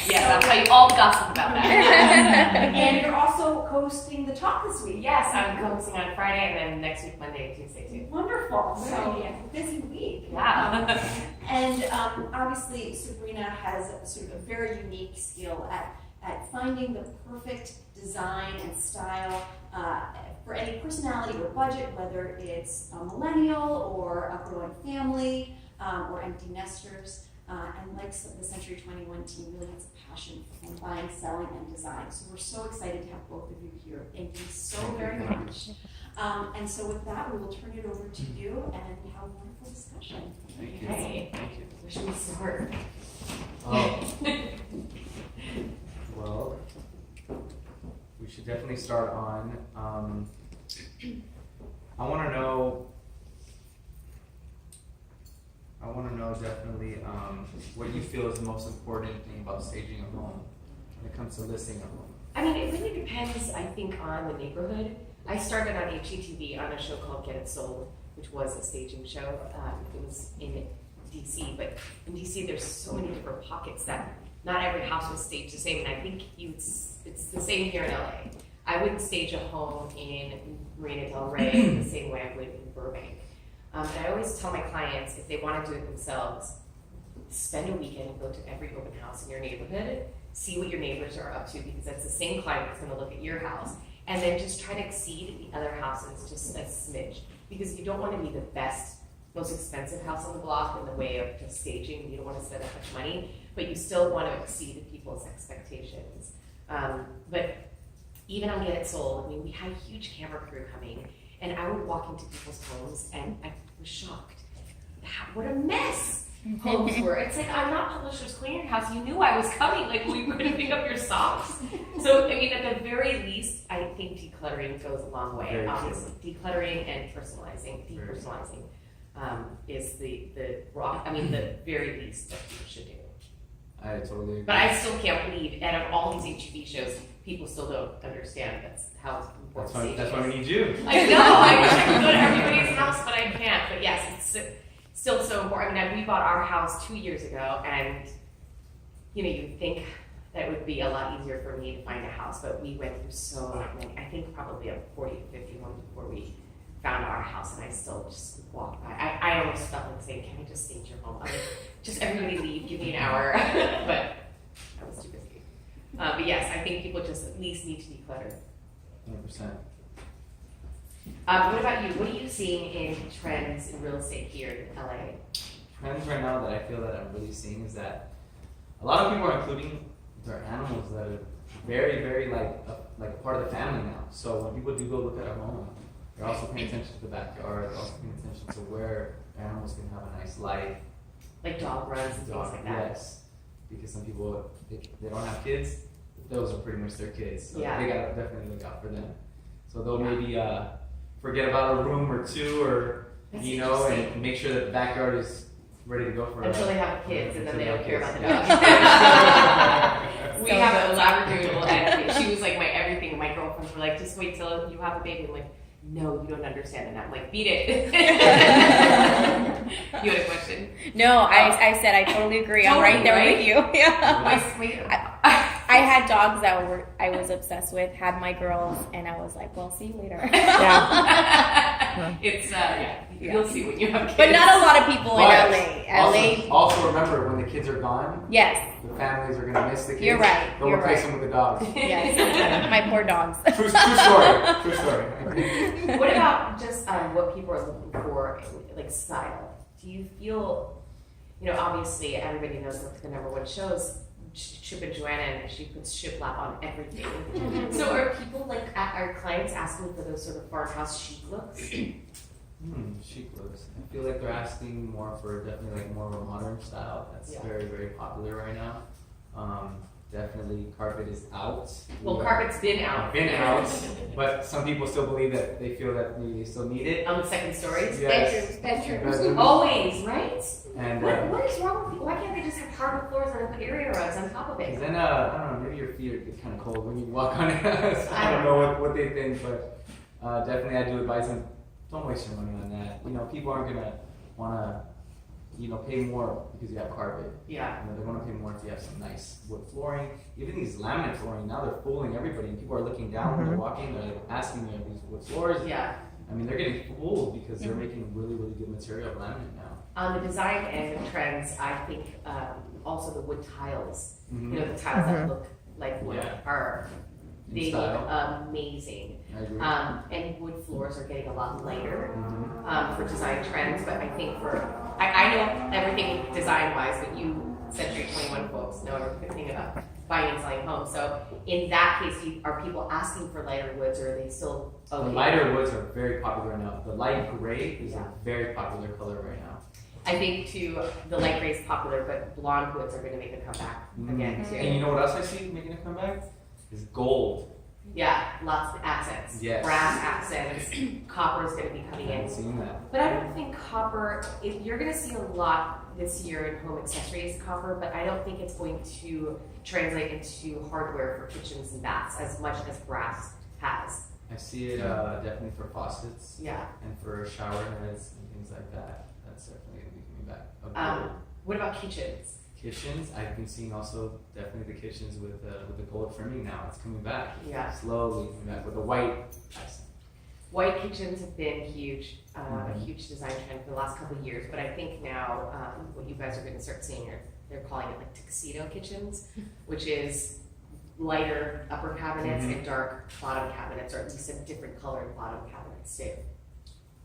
Yes, I'll tell you all the gossip about that. And you're also hosting the talk this week. Yes, I'm hosting on Friday and then next week, Monday and Tuesday too. Wonderful. So, busy week. Yeah. And obviously, Sabrina has sort of a very unique skill at finding the perfect design and style for any personality or budget, whether it's a millennial or a growing family or empty nesters. And like the Century 21 team, really has a passion for home buying, selling, and design. So we're so excited to have both of you here. Thank you so very much. And so with that, we will turn it over to you and have a wonderful discussion. Thank you. Hey. Thank you. Where should we start? Well, we should definitely start on, I want to know definitely what you feel is the most important thing about staging a home when it comes to listing a home. I mean, it really depends, I think, on the neighborhood. I started on HGTV on a show called Get It Sold, which was a staging show. It was in DC, but in DC there's so many different pockets that not every house was staged the same, and I think it's the same here in LA. I wouldn't stage a home in Marina Del Rey the same way I would in Burbank. And I always tell my clients, if they want to do it themselves, spend a weekend and go to every open house in your neighborhood, see what your neighbors are up to, because that's the same client that's going to look at your house, and then just try to exceed the other houses just a smidge, because you don't want to be the best, most expensive house on the block in the way of just staging. You don't want to spend that much money, but you still want to exceed people's expectations. But even on Get It Sold, I mean, we had a huge camera crew coming, and I would walk into people's homes, and I was shocked. What a mess homes were. It's like, I'm not Publishers Clearinghouse. You knew I was coming. Like, we were going to pick up your socks. So, I mean, at the very least, I think decluttering goes a long way. Very Obviously, decluttering and depersonalizing is the very least that people should do. I totally agree. But I still can't believe, out of all these HGTV shows, people still don't understand that's how important That's why we need you. I know. I wish I could go to everybody's house, but I can't. But yes, it's still so important. I mean, we bought our house 2 years ago, and you'd think that would be a lot easier for me to find a house, but we went through so many. I think probably 40 to 50 ones before we found our house, and I still just walk by. I almost felt like saying, "Can we just stage your home? Just everybody leave, give me an hour." But I was too busy. But yes, I think people just at least need to declutter. 100%. What about you? What are you seeing in trends in real estate here in LA? Trends right now that I feel that I'm really seeing is that a lot of people are including their animals that are very, very like a part of the family now. So when people do go look at a home, they're also paying attention to the backyard. They're also paying attention to where animals can have a nice life. Like dog runs and things like that. Yes, because some people they don't have kids. Those are pretty much their kids. So Yeah. they gotta definitely look out for them. So they'll maybe forget about a room or two, or That's and make sure that the backyard is ready to go for until they have kids, and then they don't care about the dog. dog. We have a Labradoodle, and she was like my everything. My girlfriends were like, "Just wait till you have a baby." I'm like, "No, you don't understand." And I'm like, "Beat it." You had a question? No, I said I totally agree. I'm right there with you. Yeah. I had dogs that I was obsessed with, had my girls, and I was like, well, see you later. Yeah. It's, you'll see when you have kids. But not a lot of people in LA. Also remember, when the kids are gone, yes, the families are going to miss the kids. You're right. They'll replace them with the dogs. Yes, my poor dogs. True story. What about just what people are looking for, like style? Do you feel, obviously everybody knows what the number one shows, Chip and Joanna, and she puts shiplap on everything. So are people are clients asking for those sort of farmhouse chic looks? Chic looks. I feel like they're asking more for definitely more of a modern style. That's very, very popular right now. Definitely carpet is out. Well, carpet's been out. But some people still believe that they feel that maybe they still need it. On the second stories? Yes. Bedrooms. Always, right? And what is wrong with people? Why can't they just have carpet floors and put area rugs on top of it? Then, I don't know, maybe your feet get kind of cold when you walk on it. So I don't know what they think, but definitely I do advise them, don't waste your money on that. People aren't going to want to pay more because you have carpet. Yeah. They're going to pay more if you have some nice wood flooring. Even these laminate flooring, now they're fooling everybody. And people are looking down when they're walking. They're like asking me, are these wood floors? Yeah. I mean, they're getting fooled because they're making really, really good material of laminate now. On the design end of trends, I think also the wood tiles. Mm-hmm. The tiles that look like wood are they look amazing. I agree. And wood floors are getting a lot lighter Mm-hmm. for design trends, but I think I know everything design-wise, but you Century 21 folks know everything about buying and selling homes. So in that case, are people asking for lighter woods, or are they still okay? The lighter woods are very popular now. The light gray is a very popular color right now. I think too, the light gray is popular, but blonde woods are going to make a comeback again too. And you know what else I see making a comeback? Is gold. Yeah, lots of accents. Yes. Brass accents. Copper is going to be coming I in. haven't seen that. But I don't think copper, you're going to see a lot this year in home accessories copper, but I don't think it's going to translate into hardware for kitchens and baths as much as brass has. I see it definitely for faucets Yeah. and for shower heads and things like that. That's definitely going to be coming back. What about kitchens? Kitchens, I've been seeing also definitely the kitchens with the gold trimming now. It's coming back. Yeah. Slowly coming back with the white accent. White kitchens have been huge, a huge design trend for the last couple of years, but I think now what you guys are going to start seeing they're calling it like tuxedo kitchens, which is lighter upper cabinets and dark bottom cabinets, or at least a different colored bottom cabinets too.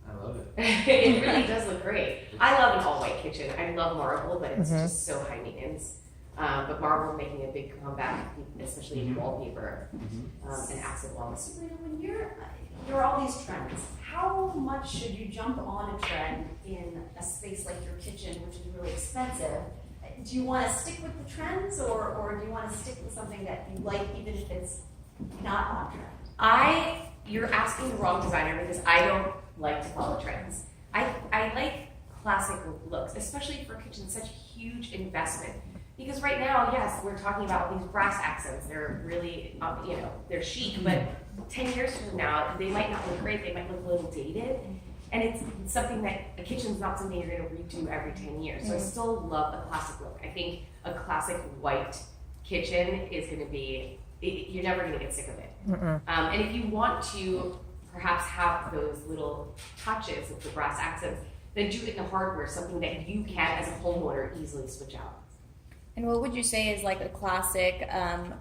I love it. It really does look great. I love an all-white kitchen. I love marble, but it's just so high maintenance. But marble making a big comeback, especially in wallpaper and accent walls. Sabrina, when you're all these trends, how much should you jump on a trend in a space like your kitchen, which is really expensive? Do you want to stick with the trends, or do you want to stick with something that you like, even if it's not on trend? You're asking the wrong designer, because I don't like to follow trends. I like classic looks, especially for kitchens, such a huge investment. Because right now, yes, we're talking about these brass accents. They're really, they're chic, but 10 years from now, they might not look great. They might look a little dated. And it's something that a kitchen's not something you're going to redo every 10 years. So I still love a classic look. I think a classic white kitchen is going to be, you're never going to get sick of it. And if you want to perhaps have those little touches of the brass accents, then do it in the hardware, something that you can, as a homeowner, easily switch out. And what would you say is like a classic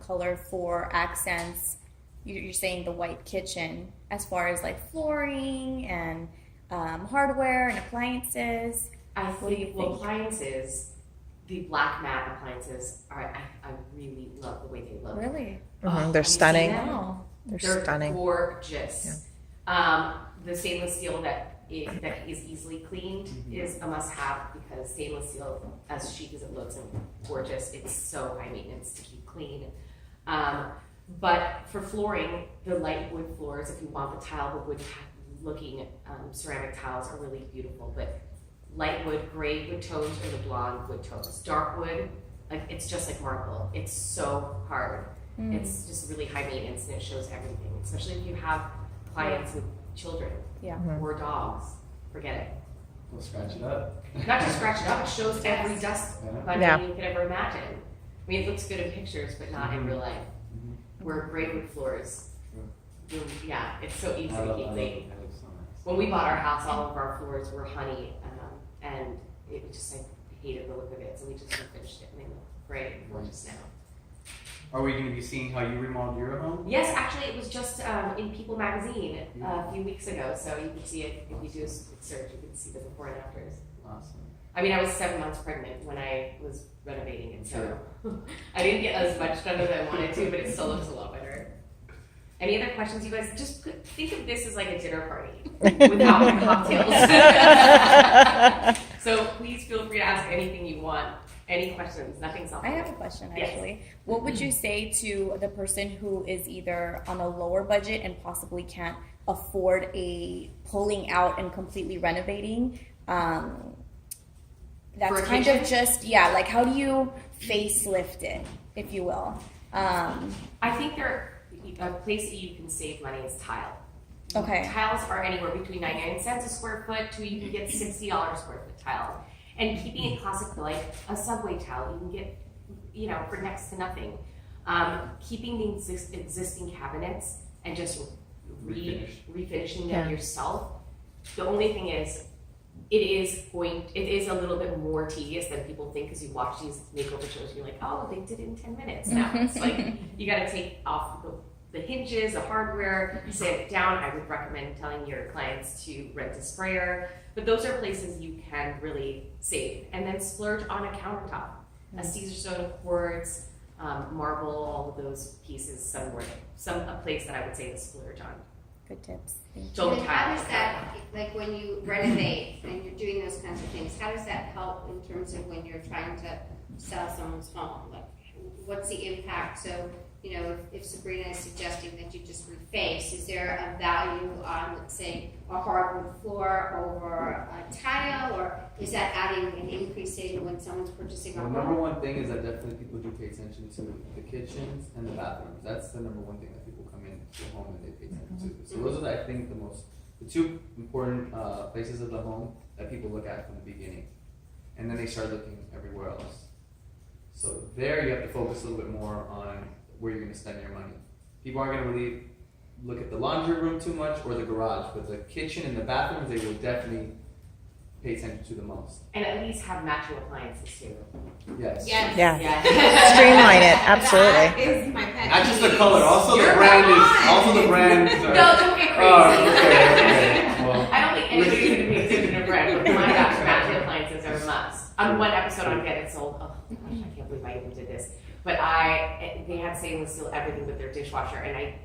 color for accents? You're saying the white kitchen, as far as like flooring and hardware and appliances. I think appliances, the black matte appliances, I really love the way they look. Really? They're stunning. Wow. They're stunning. Gorgeous. The stainless steel that is easily cleaned is a must-have, because stainless steel, as chic as it looks and gorgeous, it's so high maintenance to keep clean. But for flooring, the light wood floors, if you want the tile, the wood-looking ceramic tiles are really beautiful. But light wood, gray wood tones, or the blonde wood tones. Dark wood, it's just like marble. It's so hard. It's just really high maintenance, and it shows everything, especially if you have clients with children or dogs. Forget it. We'll scratch it up. Not just scratch it up, it shows every dust bunny you could ever imagine. I mean, it looks good in pictures, but not in real life. We're great wood floors. Yeah, it's so easy to keep clean. When we bought our house, all of our floors were honey, and it was just, I hated the look of it, so we just finished it, and they look great and gorgeous now. Are we going to be seeing how you remodeled your home? Yes, actually, it was just in People magazine a few weeks ago, so you can see it if you do a search. You can see the before and afters. Awesome. I mean, I was 7 months pregnant when I was renovating it, so I didn't get as much done as I wanted to, but it still looks a lot better. Any other questions, you guys? Just think of this as like a dinner party without the cocktails. So please feel free to ask anything you want. Any questions? Nothing's off. I have a question, actually. Yes. What would you say to the person who is either on a lower budget and possibly can't afford a pulling out and completely renovating? That's kind of just, like how do you facelift it, if you will? I think a place that you can save money is tile. Okay. Tiles are anywhere between 99 cents a square foot to you can get $60 a square foot tile. And keeping it classic, like a subway towel, you can get, for next to nothing. Keeping the existing cabinets and just refinishing them yourself. The only thing is, it is a little bit more tedious than people think, because you watch these makeover shows and you're like, oh, they did it in 10 minutes. Now it's like you got to take off the hinges, the hardware, sand it down. I would recommend telling your clients to rent a sprayer, but those are places you can really save. And then splurge on a countertop, a Caesar stone of quartz, marble, all of those pieces a place that I would say to splurge on. Good tips. Don't And how does that, like when you renovate and you're doing those kinds of things, how does that help in terms of when you're trying to sell someone's home? Like, what's the impact? So, if Sabrina is suggesting that you just reface, is there a value on, let's say, a hardwood floor over a tile, or is that adding an increase in when someone's purchasing a The home? number one thing is that definitely people do pay attention to the kitchens and the bathrooms. That's the number one thing that people come in to a home and they pay attention to. So those are, I think, the two important places of the home that people look at from the beginning. And then they start looking everywhere else. So there you have to focus a little bit more on where you're going to spend your money. People aren't going to really look at the laundry room too much or the garage, but the kitchen and the bathrooms, they will definitely pay attention to the most. And at least have matching appliances too. Yes. Yes. Yeah. Streamline it, absolutely. That is my pet Not just the peeve. color, also You're the brand is. right. Also the brand. No, don't get crazy. Oh, okay. Well, I don't think anybody's going to be attention to brand, but my gosh, matching appliances are a must. On one episode on Get It Sold, oh gosh, I can't believe I even did this. But they had stainless steel everything but their dishwasher, and I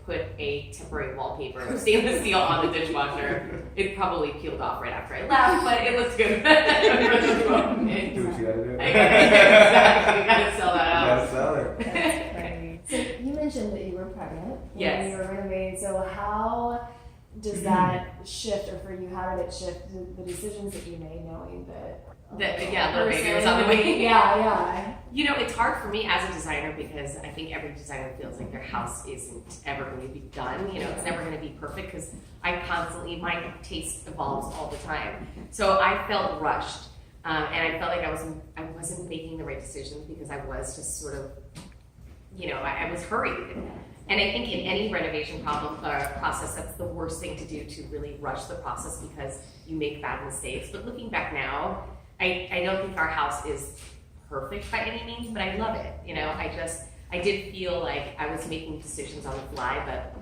put a temporary wallpaper of stainless steel on the dishwasher. It probably peeled off right after I left, but it looks good. do what you gotta do. Exactly, you gotta sell that You out. gotta sell it. That's great. So you mentioned that you were pregnant Yes. when you were renovating. So how does that shift, or for you, how did it shift the decisions that you made, knowing that? Little baby was on the way. Yeah. It's hard for me as a designer, because I think every designer feels like their house isn't ever going to be done. It's never going to be perfect, because my taste evolves all the time. So I felt rushed, and I felt like I wasn't making the right decisions, because I was just sort of, I was hurried. And I think in any renovation process, that's the worst thing to do, to really rush the process, because you make bad mistakes. But looking back now, I don't think our house is perfect by any means, but I love it. I did feel like I was making decisions on the fly, but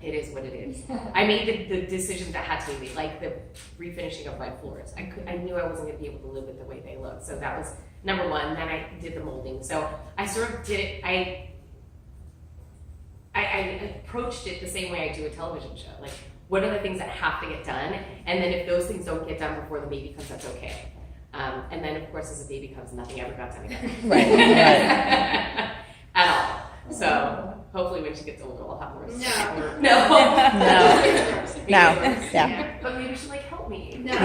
it is what it is. I made the decisions that had to be made, like the refinishing of my floors. I knew I wasn't going to be able to live with the way they look, so that was number one. Then I did the molding, so I sort of did it. I approached it the same way I do a television show. Like, what are the things that have to get done? And then if those things don't get done before the baby comes, that's okay. And then, of course, as the baby comes, nothing ever got done again. Right. At all. So hopefully when she gets older, I'll have more. No. No. Yeah. But maybe she'll help me. No.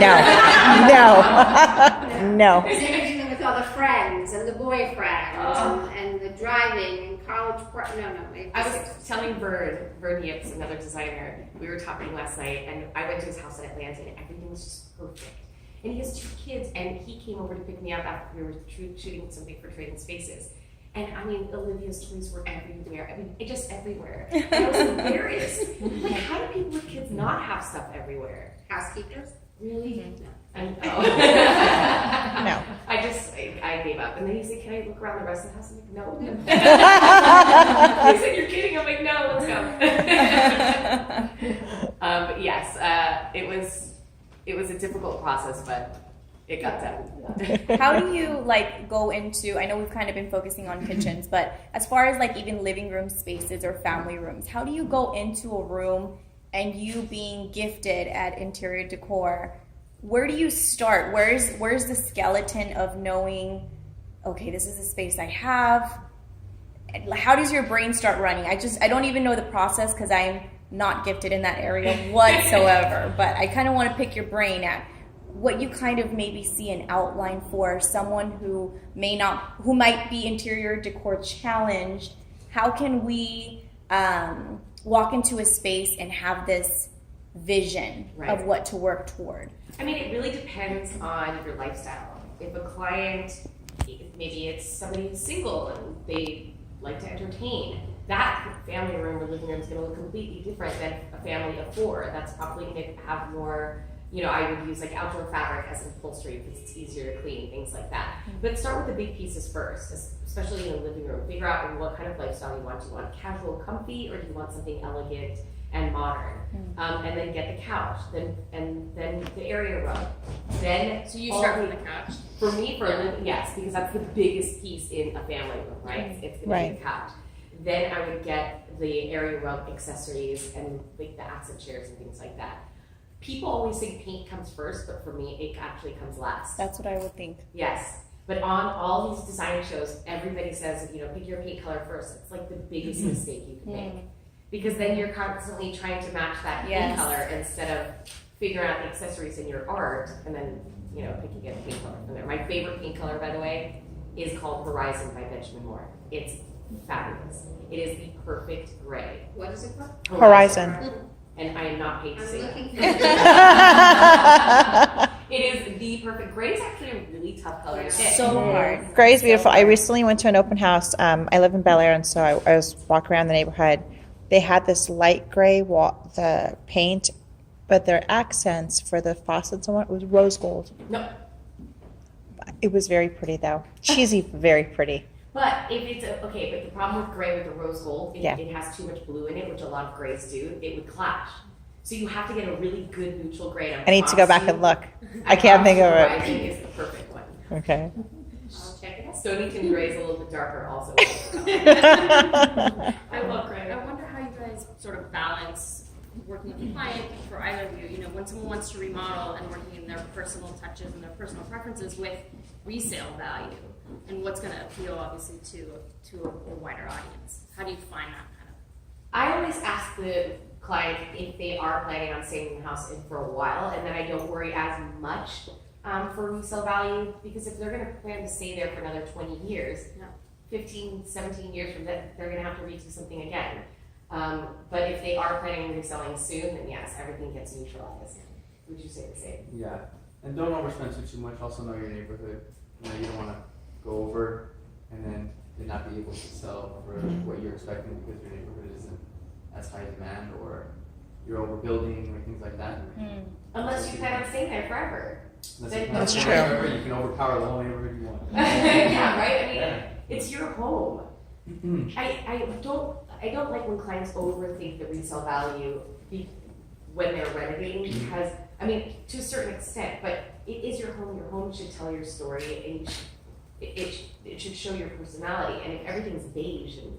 No. There's anything with all the friends and the boyfriends and the driving and college. I was telling Vern Yips, another designer, we were talking last night, and I went to his house in Atlanta, and everything was just perfect. And he has 2 kids, and he came over to pick me up after we were shooting something for Trading Spaces. And Olivia's toys were everywhere. Just everywhere. And I was embarrassed. Like, how do people with kids not have stuff everywhere? Housekeepers? Really? No. No. I gave up. And then he said, can I look around the rest of the house? I'm like, no. He said, you're kidding. I'm like, no, let's go. But yes, it was a difficult process, but it got done. How do you go into, I know we've kind of been focusing on kitchens, but as far as even living room spaces or family rooms, how do you go into a room, and you being gifted at interior decor, where do you start? Where's the skeleton of knowing, okay, this is the space I have? How does your brain start running? I don't even know the process, because I'm not gifted in that area whatsoever, but I kind of want to pick your brain at what you kind of maybe see an outline for someone who might be interior decor challenged. How can we walk into a space and have this vision Right. of what to work toward. I mean, it really depends on your lifestyle. If a client, maybe it's somebody who's single and they like to entertain, that family room or living room is going to look completely different than a family of 4. That's probably going to have more, I would use like outdoor fabric as upholstery because it's easier to clean, things like that. But start with the big pieces first, especially in the living room. Figure out what kind of lifestyle you want. Do you want casual, comfy, or do you want something elegant and modern? And then get the couch, and then the area rug. Then So you start with the couch. for me, yes, because that's the biggest piece in a family room, right? It's going to Right. be the couch. Then I would get the area rug accessories and like the accent chairs and things like that. People always think paint comes first, but for me, it actually comes last. That's what I would think. Yes. But on all these design shows, everybody says, pick your paint color first. It's like the biggest mistake you can make. Because then you're constantly trying to match that paint Yes. color instead of figuring out the accessories in your art and then, picking a paint color from there. My favorite paint color, by the way, is called Horizon by Benjamin Moore. It's fabulous. It is the perfect gray. What is it called? Horizon. And I am not paid to I'm say that. looking for It is the perfect. Gray is actually a really tough color to pick. So hard. Gray is beautiful. I recently went to an open house. I live in Bel Air, and so I was walking around the neighborhood. They had this light gray the paint, but their accents for the faucets and what was rose gold. No, It was very pretty, though. Cheesy, very pretty. but if it's but the problem with gray with the rose gold, if Yeah. it has too much blue in it, which a lot of grays do, it would clash. So you have to get a really good neutral gray. I need to go back and look. I can't think of I it. think it's the perfect one. Okay. I'll check it out. Stonington gray is a little bit darker, also. I love gray. I wonder how you guys sort of balance working with a client for either of you. When someone wants to remodel and working in their personal touches and their personal preferences with resale value and what's going to appeal, obviously, to a wider audience. How do you find that kind of? I always ask the client if they are planning on staying in the house for a while, and then I don't worry as much for resale value, because if they're going to plan to stay there for another 20 years, 15, 17 years from that, they're going to have to redo something again. But if they are planning on reselling soon, then yes, everything gets neutralized. Would you say the same? Yeah, and don't overspend too much. Also know your neighborhood. You don't want to go over and then not be able to sell for what you're expecting because your neighborhood isn't as high demand, or you're overbuilding or things like that. Unless you plan on staying there forever. That's true. You can overpower the whole neighborhood you want. Yeah, right? I mean, Yeah. it's your home. I don't like when clients overthink the resale value when they're renovating, because, I mean, to a certain extent, but it is your home. Your home should tell your story, and it should show your personality. And if everything's beige and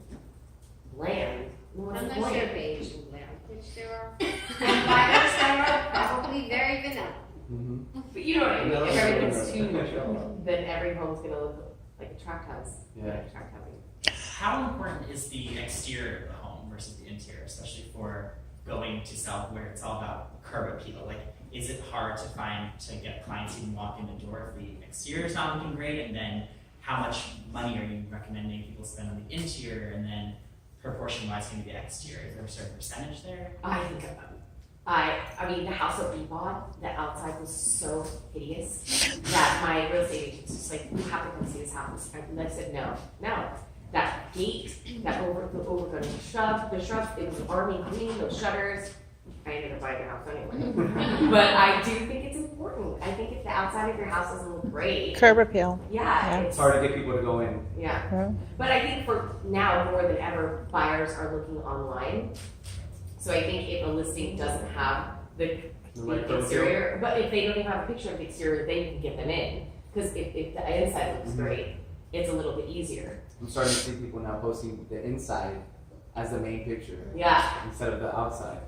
bland, no one's Unless going. you're beige and brown, which there are. And buyers that are probably very vanilla. Mm-hmm. But you know what I mean? No, If no, everything's no, too no. neutral, then every home's gonna look like a tract house. Yeah. A tract house. How important is the exterior of the home versus the interior, especially for going to South where it's all about curb appeal? Like, is it hard to get clients to even walk in the door if the exterior is not looking great? And then how much money are you recommending people spend on the interior? And then proportion-wise, maybe the exterior? Is there a certain percentage there? I think I mean, the house that we bought, the outside was so hideous that my real estate agent was just like, "You have to come see this house." And I said, no. That gate, that overgrown shrubs, it was army green, those shutters. I ended up buying a house anyway. But I do think it's important. I think if the outside of your house doesn't look great, Curb appeal. yeah, It's hard to get people to go in. Yeah. Yeah. But I think for now, more than ever, buyers are looking online. So I think if a listing doesn't have the right exterior, but if they don't even have a picture of the exterior, then you can get them in. Because if the inside looks great, it's a little bit easier. I'm starting to see people now posting the inside as the main picture Yeah. instead of the outside.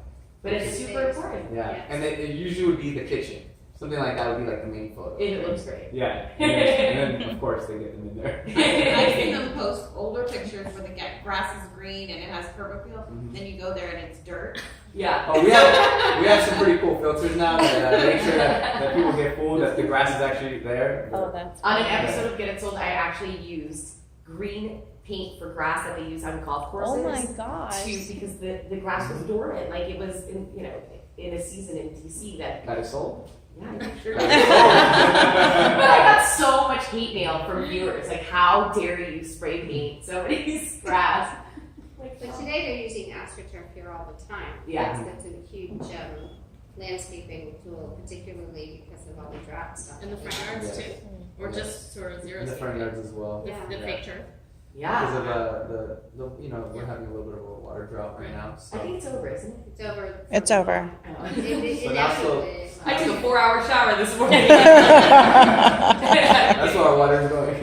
But it's super important. Yeah, Yes. and then it usually would be the kitchen. Something like that would be like the main photo. If it looks great. Yeah, and then of course they get them in there. I've seen them post older pictures where the grass is green and it has curb appeal. Mhm. Then you go there and it's dirt. Yeah. Oh, we have some pretty cool filters now that make sure that people get fooled that the grass is actually there. Oh, that's On an episode of Get It Sold, I actually used green paint for grass that they use on golf courses. Oh my gosh. Because the grass was dormant, like it was, in a season in DC that Got it sold? yeah, I'm sure. But I got so much hate mail from viewers. Like, how dare you spray paint somebody's grass? Like, But today they're using AstroTurf here all the time. Yeah. That's a huge landscaping tool, particularly because of all the drought stuff. In the front yards too, or just sort of zero. In the front yards as well. The, Yeah. the fake turf. yeah. Because of the you know, we're having a little bit of a water drought right now. I So think it's over, isn't it? It's over. It's over. Oh. It So now so- inevitably is. I took a 4-hour shower this morning. that's where our water's going.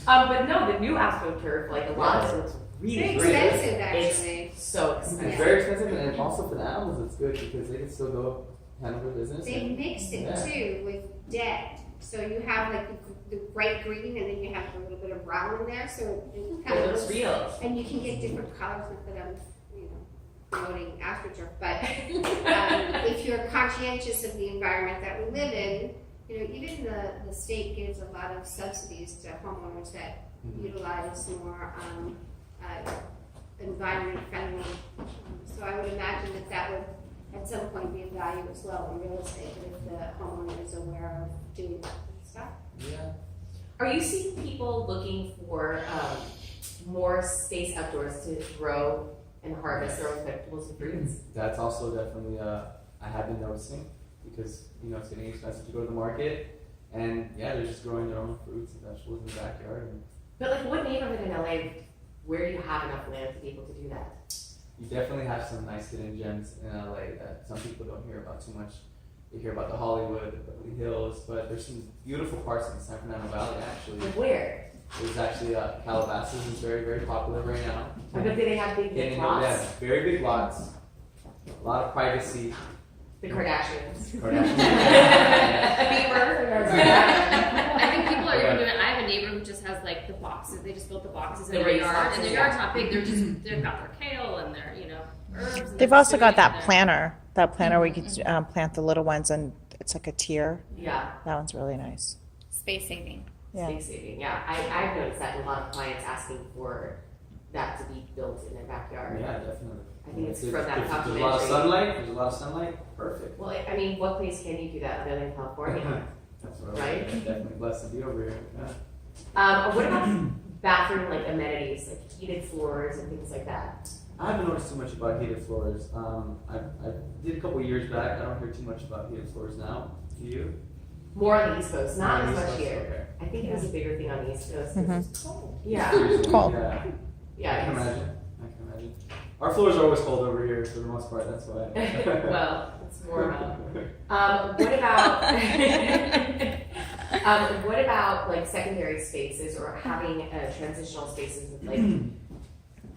But no, the new AstroTurf, like a lot of it looks really It's great. expensive, actually. It's so expensive. It's very expensive, and also for the animals, it's good because they can still go handle their business. They and- mixed it Yeah. too with dead. So you have like the bright green and then you have a little bit of brown in there. So it kind It of looks looks, real. and you can get different colors with them, promoting AstroTurf. But if you're conscientious of the environment that we live in, even the state gives a lot of subsidies to homeowners that utilize more environment friendly. So I would imagine that would at some point be of value as well in real estate, if the homeowner is aware of doing that stuff. Yeah. Are you seeing people looking for more space outdoors to grow and harvest their own vegetables and fruits? That's also definitely I have been noticing because it's getting expensive to go to the market, and yeah, they're just growing their own fruits and vegetables in the backyard. And But like, what neighborhood in LA where you have enough land to be able to do that? you definitely have some nice hidden gems in LA that some people don't hear about too much. You hear about the Hollywood, the Beverly Hills, but there's some beautiful parts in San Fernando Valley actually. Like where? There's actually Calabasas is very, very popular right now. I bet they have big And, lots. yeah, very big lots, a lot of privacy. The Kardashians. Kardashians. I think people are even doing. I have a neighbor who just has like the boxes. They just built the boxes in The their raised yard, boxes, and their yeah. yard's not big. They've got their kale and their herbs. And They've they're also got doing that it. planter. That planter where you can plant the little ones, and it's like a tier. Yeah. That one's really nice. Space saving. Yeah. Space saving. Yeah. I've noticed that a lot of clients asking for that to be built in their backyard. Yeah, definitely. I think it's If from that there's a lot of documentary. sunlight. There's a lot of sunlight. Perfect. Well, I mean, what place can you do that other than California? That's what Right? I'm definitely blessed to be over here. Yeah. What about bathroom like amenities, like heated floors and things like that? I haven't noticed too much about heated floors. I did a couple years back. I don't hear too much about heated floors now. Do you? More on the East Coast, not On as the much East Coast? here. I think it was a bigger thing on the East Coast. 'Cause Mhm. It's cold. Yeah. Cold. Yeah. I Yeah. can it's- imagine. Our floors are always cold over here for the most part. That's why. Well, it's more about. What about? What about like secondary spaces or having transitional spaces with like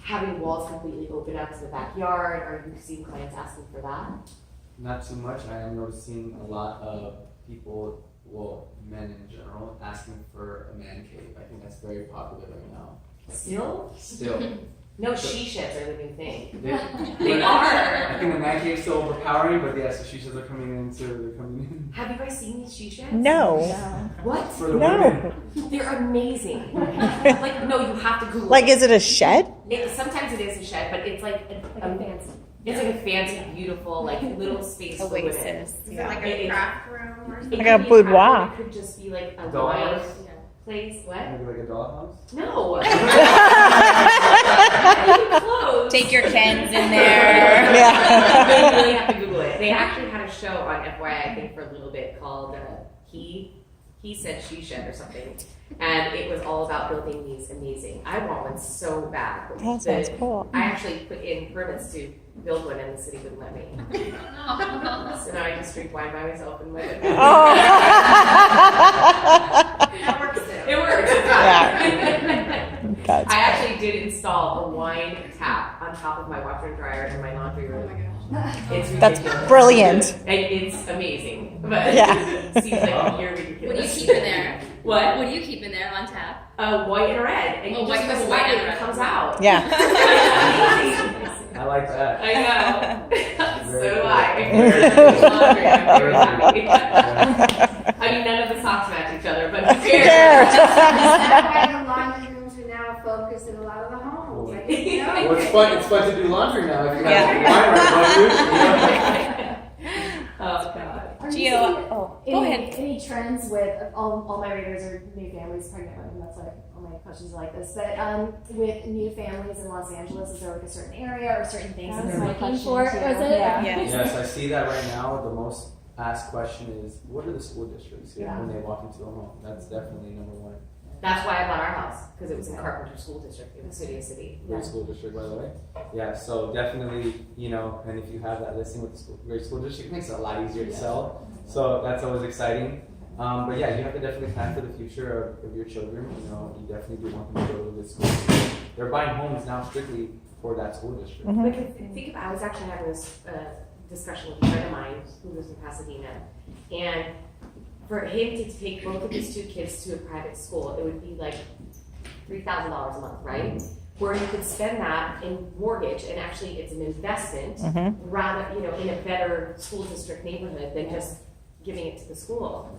having walls completely open up to the backyard? Are you seeing clients asking for that? Not too much. I am noticing a lot of people, well, men in general, asking for a man cave. I think that's very popular right now. Still? Still. No, she sheds are the new thing. They They are. I think the man cave's still overpowering, but yes, the shishas are coming in too. They're coming in. Have you guys seen these she sheds? No. What? For the women. No. They're amazing. Like, no, you have to Google Like, it. is it a shed? Sometimes it is a shed, but it's like fancy. it's like a fancy, beautiful, like little space for women. Oasis. Is it Yeah. like It a is. craft room or It something? Like a could be craft boudoir. room, It could just be like a Dollhouse? wine place. What? Maybe like a dollhouse. No. Close. Take your Kens in there. Yeah. You really have to Google it. They actually had a show on FYI, I think, for a little bit called He Said She Shed or something. And it was all about building these amazing. I want one so bad. That sounds cool. I actually put in permits to build one and the city wouldn't let me. So now I just drink wine by myself in my living room. Oh. That works too. It works. That's I actually did install a wine tap on top of my washer and dryer in my laundry room. It's That's ridiculous. brilliant. And it's amazing. But Yeah. it seems like you're What do you ridiculous. keep in there? What? What do you keep in there on tap? White and red. And Oh, you white just press and white red. and it comes out. Yeah. I like that. I know. So Very do cool. I. Very Laundry, I'm very happy. I mean, none of the socks match each other, but who Who cares? cares? That's why the laundry rooms are now a focus in a lot of the homes. Like Well, it's fun to do laundry now. If you have Yeah. to Oh god. Are you Gio, seeing oh, go ahead. any trends with all my readers are new families, pregnant women? That's why all my questions are like this. But with new families in Los Angeles, is there like a certain area or certain things that they're looking for? Is it? Yeah. Yes, I see that right now. The most asked question is, what are the school districts Yeah. when they walk into a home? That's definitely number one. That's why I bought our house, because it was in Carpenter School District, in the city. Great school district, by the way. Yeah, so definitely, and if you have that listing with the great school district, it makes it a lot easier to sell. So that's always exciting. But yeah, you have to definitely plan for the future of your children. You definitely do want them to go to a good school. They're buying homes now strictly for that school district. Because think about, I was actually having this discussion with a friend of mine who lives in Pasadena, and for him to take both of his two kids to a private school, it would be like $3,000 a month, right? Where you could spend that in mortgage, and actually it's an investment, rather, in a better school district neighborhood than just giving it to the school.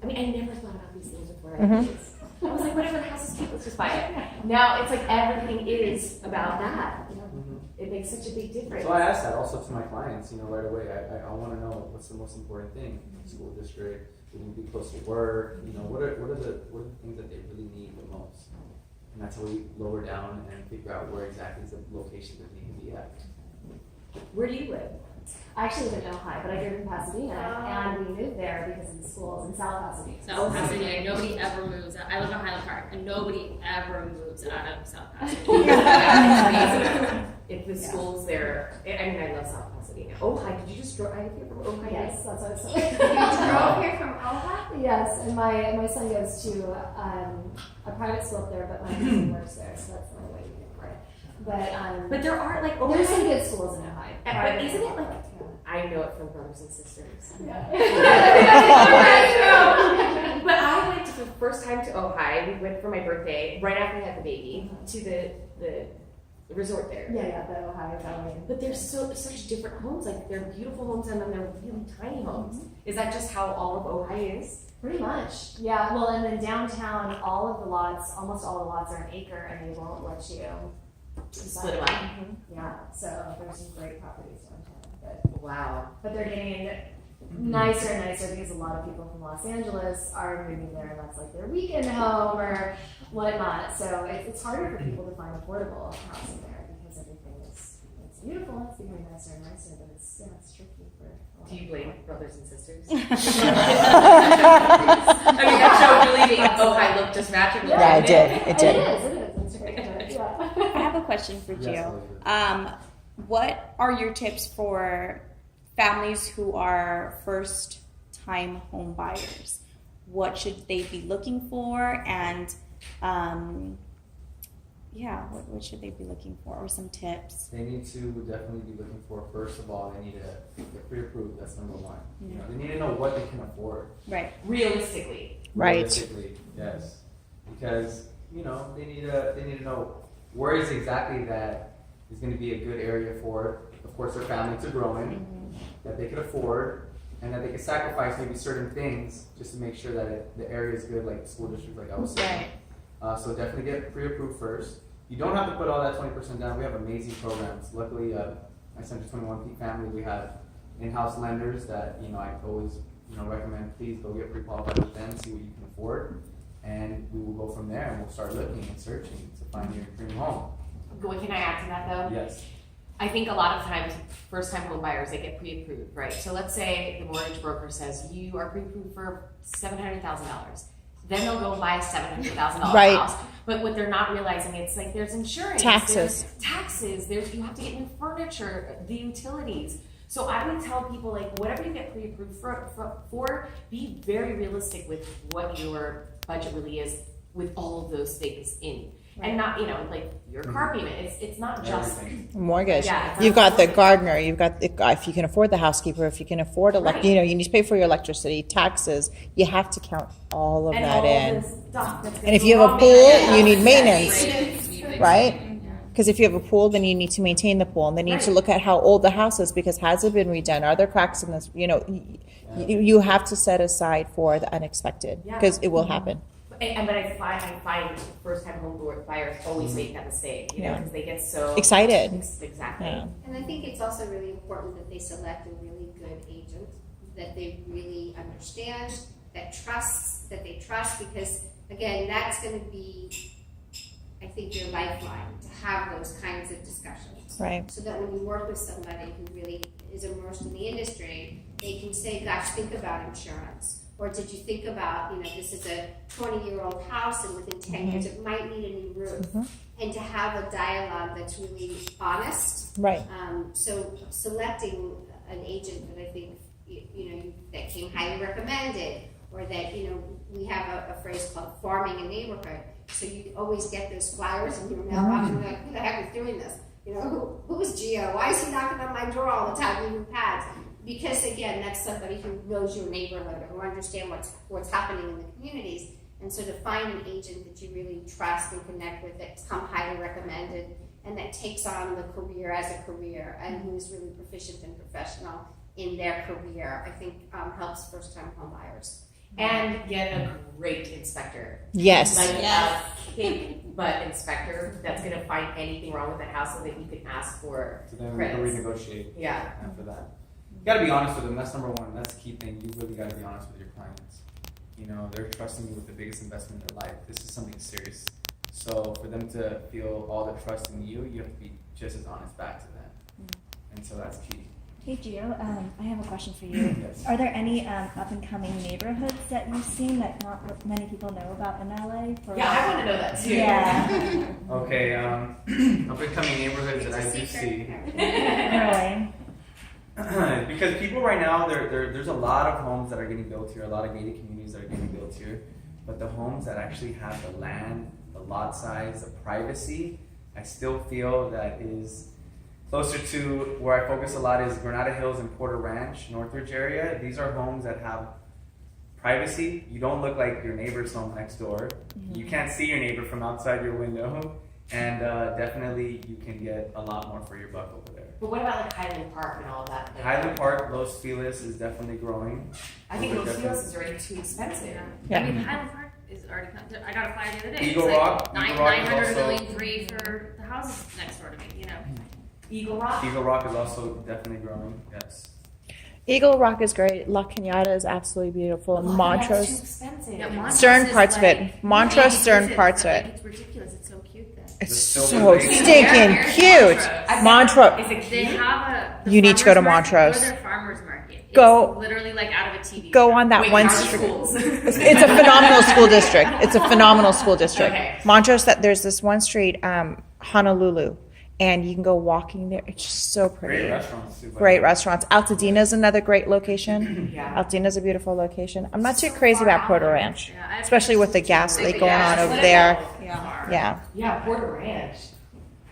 I mean, I never thought about these things before I had kids. I was like, whatever, the house is cute, let's just buy it. Now it's like everything is about that. It makes such a big difference. So I ask that also to my clients, right away. I want to know what's the most important thing. School district, we need to be close to work. What are the things that they really need the most? And that's how we lower down and figure out where exactly is the location that they need to be at. Where do you live? I actually live in Ohio, but I grew up in Pasadena, and we moved there because of the schools in South Pasadena. South Pasadena, nobody ever moves. I live in Highland Park, and nobody ever moves out of South Pasadena. If the school's there, I love South Pasadena. Ojai, did you just drive here from Ojai? Yes, that's what I said. You drove here from Ojai? Yes, and my son goes to a private school up there, but my husband works there, so that's the only way to get for it. But there are like there's some good schools in Ohio. But isn't it like, I know it from brothers and sisters. Yeah. But I went for the first time to Ojai. We went for my birthday right after we had the baby to the resort there. Yeah, the Ohio Valley. But there's such different homes. Like they're beautiful homes and then they're really tiny homes. Is that just how all of Ojai is? Pretty much. Yeah. Well, and then downtown, almost all the lots are an acre, and they won't let you Split them up. Yeah. So there's some great properties downtown, Wow. but they're getting nicer and nicer because a lot of people from Los Angeles are moving there, and that's like their weekend home or whatnot. So it's harder for people to find affordable housing there because everything is beautiful. It's becoming nicer and nicer, but it's tricky for. Do you blame brothers and sisters? Yeah, I mean, that show really made Ojai look just magical. Yeah, it did. It did. It is. It's great. Yeah. I have a question for Yes, Gio. What are your tips for families who are first-time home buyers? What should they be looking for? And what should they be looking for? Or some tips? They need to definitely be looking for, first of all, they need to get pre-approved. That's number one. They need to know what they can afford. Right. Realistically. Right. Realistically, yes. Because, they need to know where is exactly that is going to be a good area for, of course, their family to grow in, that they could afford, and that they can sacrifice maybe certain things just to make sure that the area is good, like the school district, like I was saying. So definitely get pre-approved first. You don't have to put all that 20% down. We have amazing programs. Luckily, my Century 21P family, we have in-house lenders that, I always, recommend please go get pre-qualified with them, see what you can afford, and we will go from there and we'll start looking and searching to find your dream home. Can I add to that though? Yes. I think a lot of times, first-time home buyers, they get pre-approved, right? So let's say the mortgage broker says you are pre-approved for $700,000. Then they'll go buy a $700,000 Right. house. But what they're not realizing, it's like there's insurance, Taxes. you have to get new furniture, the utilities. So I would tell people, like, whatever you get pre-approved for, be very realistic with what your budget really is with all of those things in. Right. And not, like your car payment. It's not just Mortgage. Yeah, You've got the gardener. You've got the if you can afford the housekeeper. If you can afford Right. you need to pay for your electricity, taxes. You have to count all of and that all in. this stuff that's And if gonna you go have a on pool, maintenance. you need maintenance, Right. right? Because if you have a pool, then you need to maintain the pool, and then you need to Right. look at how old the house is. Because has it been redone? Are there cracks in this? You have to set aside for the unexpected Yeah. because it will happen. But I find first-time home buyers always make that mistake, you know, Yeah. because they get so Excited. Exactly. Yeah. And I think it's also really important that they select a really good agent that they really understand, that they trust, because again, that's going to be, I think, your lifeline to have those kinds of discussions. Right. So that when you work with somebody who really is immersed in the industry, they can say, gosh, think about insurance. Or did you think about, you know, this is a 20-year-old house and within 10 years it might need a new roof. And to have a dialogue that's really honest. Right. So selecting an agent that I think, you know, that came highly recommended, or that, you know, we have a phrase called farming a neighborhood. So you always get those flyers in your mailbox and you're like, who the heck is doing this? You know, who is Gio? Why is he knocking on my door all the time leaving pads? Because again, that's somebody who knows your neighborhood or who understands what's happening in the communities. And so to find an agent that you really trust and connect with, that's come highly recommended, and that takes on the career as a career, and who's really proficient and professional in their career, I think helps first-time home buyers. And get a great inspector. Yes. Like a kick butt inspector that's going to find anything wrong with the house so that you can ask for So then we credits. can renegotiate Yeah. after that. You gotta be honest with them. That's number one. That's the key thing. You really gotta be honest with your clients. You know, they're trusting you with the biggest investment in their life. This is something serious. So for them to feel all the trust in you, you have to be just as honest back to them. And so that's key. Hey Gio, I have a question for you. Yes. Are there any up and coming neighborhoods that you've seen that not many people know about in LA? Yeah, I want to know that too. Yeah. Okay, up and coming neighborhoods that I do see. Really? Because people right now, there's a lot of homes that are getting built here, a lot of gated communities that are getting built here, but the homes that actually have the land, the lot size, the privacy, I still feel that is closer to where I focus a lot is Granada Hills and Porter Ranch, Northridge area. These are homes that have privacy. You don't look like your neighbor's home next door. You can't see your neighbor from outside your window, and definitely you can get a lot more for your buck over there. But what about like Highland Park and all of that? Highland Park, Los Feliz is definitely growing. I think Those are Los definitely- Feliz is already too expensive. Yeah. I mean, Highland Park is already, I got a flyer the other day. Eagle It's like Rock is 900 also- million three for the houses next door to me, you know. Eagle Rock? Eagle Rock is also definitely growing, yes. Eagle Rock is great. La Cañada is absolutely beautiful. And That's too Montrose. expensive. Yeah, Montrose Stern is parts of like- it. Montrose, stern parts of it. It's ridiculous. It's so cute there. It's The Silver so Lake. stinking cute. Montrose. Is it They cute? have a. You need to go to farmer's market. Montrose. Go to their farmer's market. It's Go- literally like out of a TV. Go show. on that Wait, one are the street. schools? It's a phenomenal school district. It's a phenomenal school district. Okay. Montrose, that there's this one street, Honolulu, and you can go walking there. It's just so pretty. Great restaurants too. by Great the way. restaurants. Altadena's another great location. Yeah. Altadena's a beautiful location. I'm not too crazy about Porter Ranch, Yeah, I have especially with the gas leak going on over there. Yeah. Yeah. Yeah, Porter Ranch.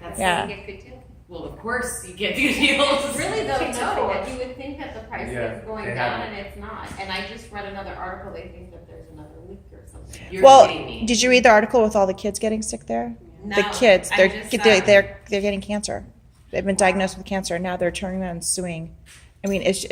That's Yeah. You get good deal. Well, of course you get good deals. Really though, no, you would think that the price Yeah, is going they down haven't. and it's not. And I just read another article, they think that there's another leak or something. You're Well, kidding me. did you read the article with all the kids getting sick there? No, The kids, I they're just they're, saw- they're they're getting cancer. They've been diagnosed with cancer, and now they're turning around and suing. I mean, it's